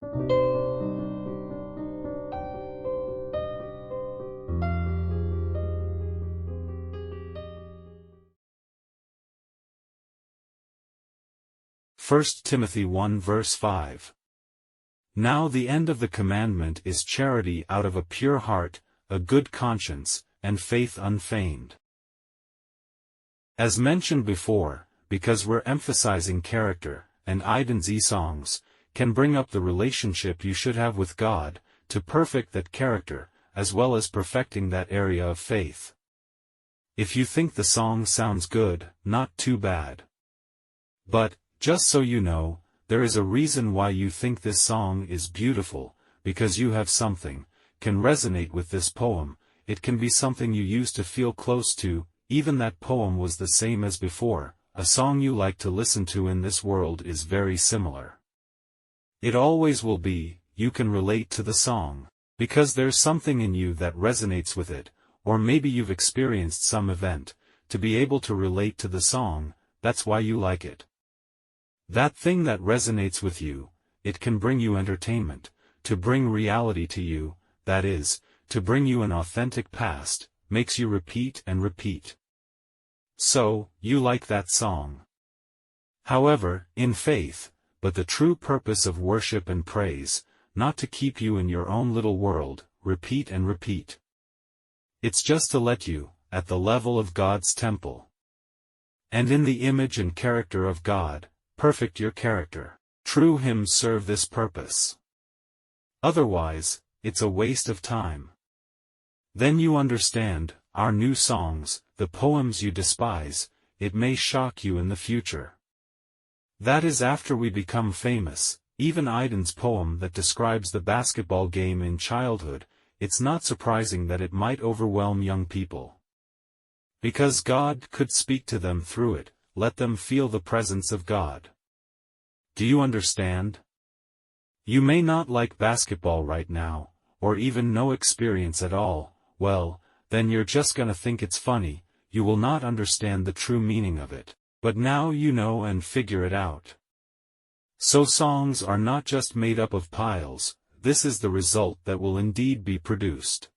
1 Timothy 1 verse 5. Now the end of the commandment is charity out of a pure heart, a good conscience, and faith unfeigned. As mentioned before, because we're emphasizing character, and Aiden's eSongs can bring up the relationship you should have with God, to perfect that character, as well as perfecting that area of faith. If you think the song sounds good, not too bad. But, just so you know, there is a reason why you think this song is beautiful, because you have something, can resonate with this poem. It can be something you used to feel close to, even that poem was the same as before. A song you like to listen to in this world is very similar. It always will be. You can relate to the song, because there's something in you that resonates with it, or maybe you've experienced some event, to be able to relate to the song. That's why you like it. That thing that resonates with you, it can bring you entertainment, to bring reality to you, that is, to bring you an authentic past, makes you repeat and repeat. So, you like that song. However, in faith, but the true purpose of worship and praise, not to keep you in your own little world, repeat and repeat. It's just to let you, at the level of God's temple, and in the image and character of God, perfect your character. True hymns serve this purpose. Otherwise, it's a waste of time. Then you understand, our new songs, the poems you despise, it may shock you in the future. That is after we become famous. Even Aiden's poem that describes the basketball game in childhood, it's not surprising that it might overwhelm young people. Because God could speak to them through it, let them feel the presence of God. Do you understand? You may not like basketball right now, or even no experience at all. Well, then you're just gonna think it's funny. You will not understand the true meaning of it. But now you know and figure it out. So songs are not just made up of piles. This is the result that will indeed be produced.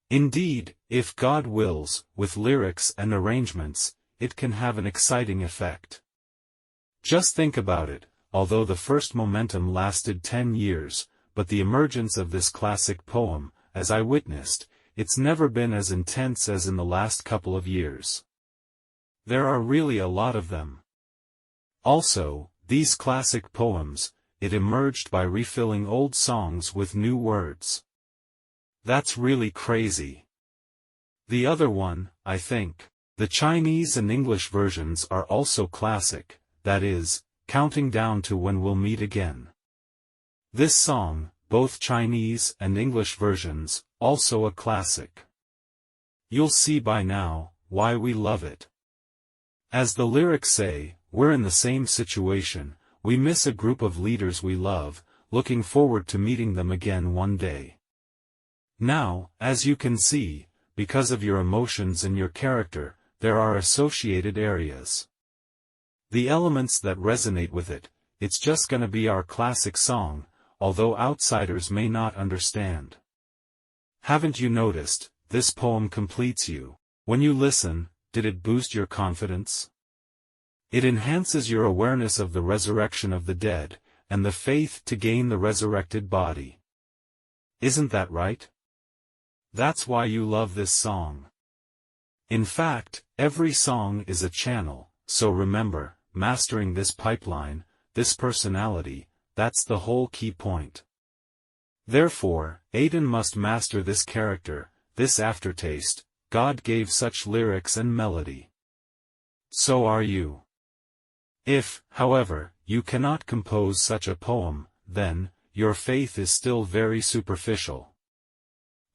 Indeed, if God wills, with lyrics and arrangements, it can have an exciting effect. Just think about it. Although the first momentum lasted 10 years, but the emergence of this classic poem, as I witnessed, it's never been as intense as in the last couple of years. There are really a lot of them. Also, these classic poems, it emerged by refilling old songs with new words. That's really crazy. The other one, I think, the Chinese and English versions are also classic, that is, counting down to when we'll meet again. This song, both Chinese and English versions, also a classic. You'll see by now, why we love it. As the lyrics say, we're in the same situation, we miss a group of leaders we love, looking forward to meeting them again one day. Now, as you can see, because of your emotions and your character, there are associated areas. The elements that resonate with it, it's just gonna be our classic song, although outsiders may not understand. Haven't you noticed, this poem completes you? When you listen, did it boost your confidence? It enhances your awareness of the resurrection of the dead, and the faith to gain the resurrected body. Isn't that right? That's why you love this song. In fact, every song is a channel, so remember, mastering this pipeline, this personality, that's the whole key point. Therefore, Aiden must master this character, this aftertaste. God gave such lyrics and melody. So are you. If, however, you cannot compose such a poem, then, your faith is still very superficial.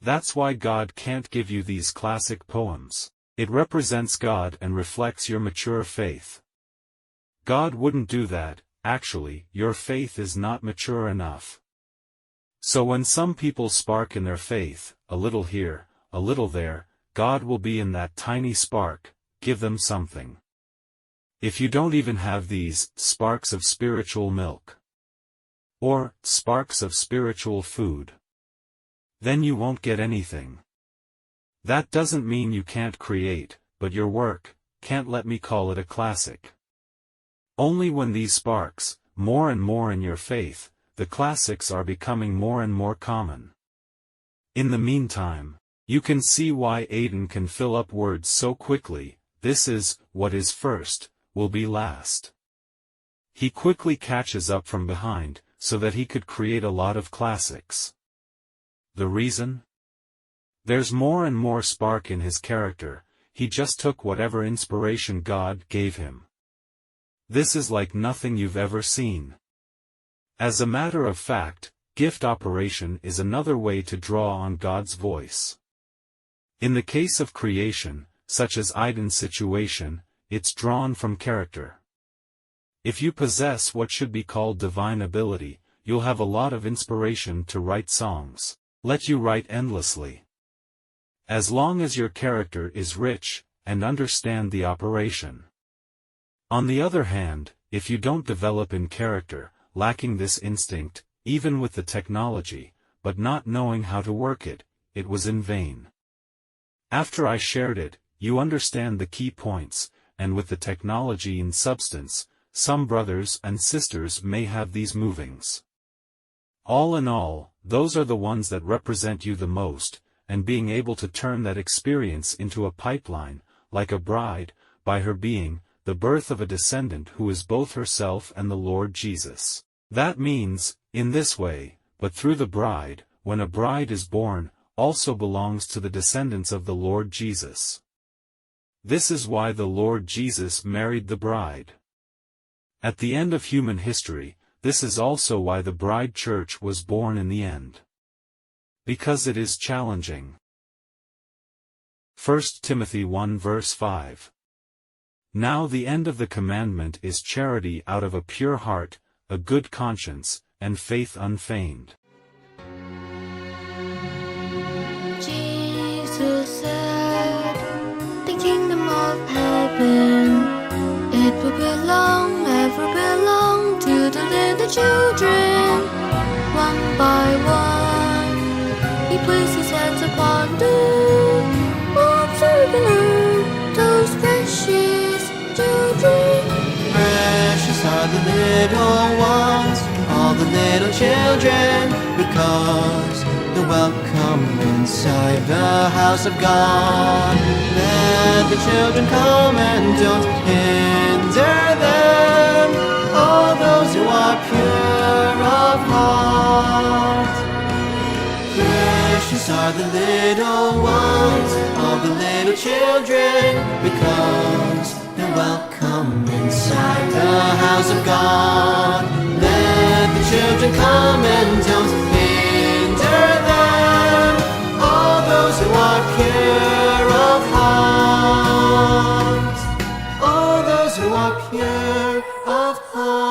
That's why God can't give you these classic poems. It represents God and reflects your mature faith. God wouldn't do that. Actually, your faith is not mature enough. So when some people spark in their faith, a little here, a little there, God will be in that tiny spark, give them something. If you don't even have these sparks of spiritual milk, or sparks of spiritual food. Then you won't get anything. That doesn't mean you can't create, but your work can't let me call it a classic. Only when these sparks, more and more in your faith, the classics are becoming more and more common. In the meantime, you can see why Aidan can fill up words so quickly. This is, what is first, will be last. He quickly catches up from behind, so that he could create a lot of classics. The reason? There's more and more spark in his character. He just took whatever inspiration God gave him. This is like nothing you've ever seen. As a matter of fact, gift operation is another way to draw on God's voice. In the case of creation, such as Aidan's situation, it's drawn from character. If you possess what should be called divine ability, you'll have a lot of inspiration to write songs. Let you write endlessly. As long as your character is rich, and understand the operation. On the other hand, if you don't develop in character, lacking this instinct, even with the technology, but not knowing how to work it, it was in vain. After I shared it, you understand the key points, and with the technology in substance, some brothers and sisters may have these movings. All in all, those are the ones that represent you the most, and being able to turn that experience into a pipeline, like a bride, by her being, the birth of a descendant who is both herself and the Lord Jesus. That means, in this way, but through the bride, when a bride is born, also belongs to the descendants of the Lord Jesus. This is why the Lord Jesus married the bride. At the end of human history, this is also why the bride church was born in the end. Because it is challenging. 1 Timothy 1 verse 5. Now the end of the commandment is charity out of a pure heart, a good conscience, and faith unfeigned. Jesus said, the kingdom of heaven, it will belong, ever belong to the little children. One by one, he placed his hands upon them, observing her, those precious children. Precious are the little ones, all the little children, because they're welcome inside the house of God. Let the children come and don't hinder them, all those who are pure of heart. Precious are the little ones, all the little children, because they're welcome inside the house of God. Let the children come and don't hinder them, all those who are pure of heart, all those who are pure of heart.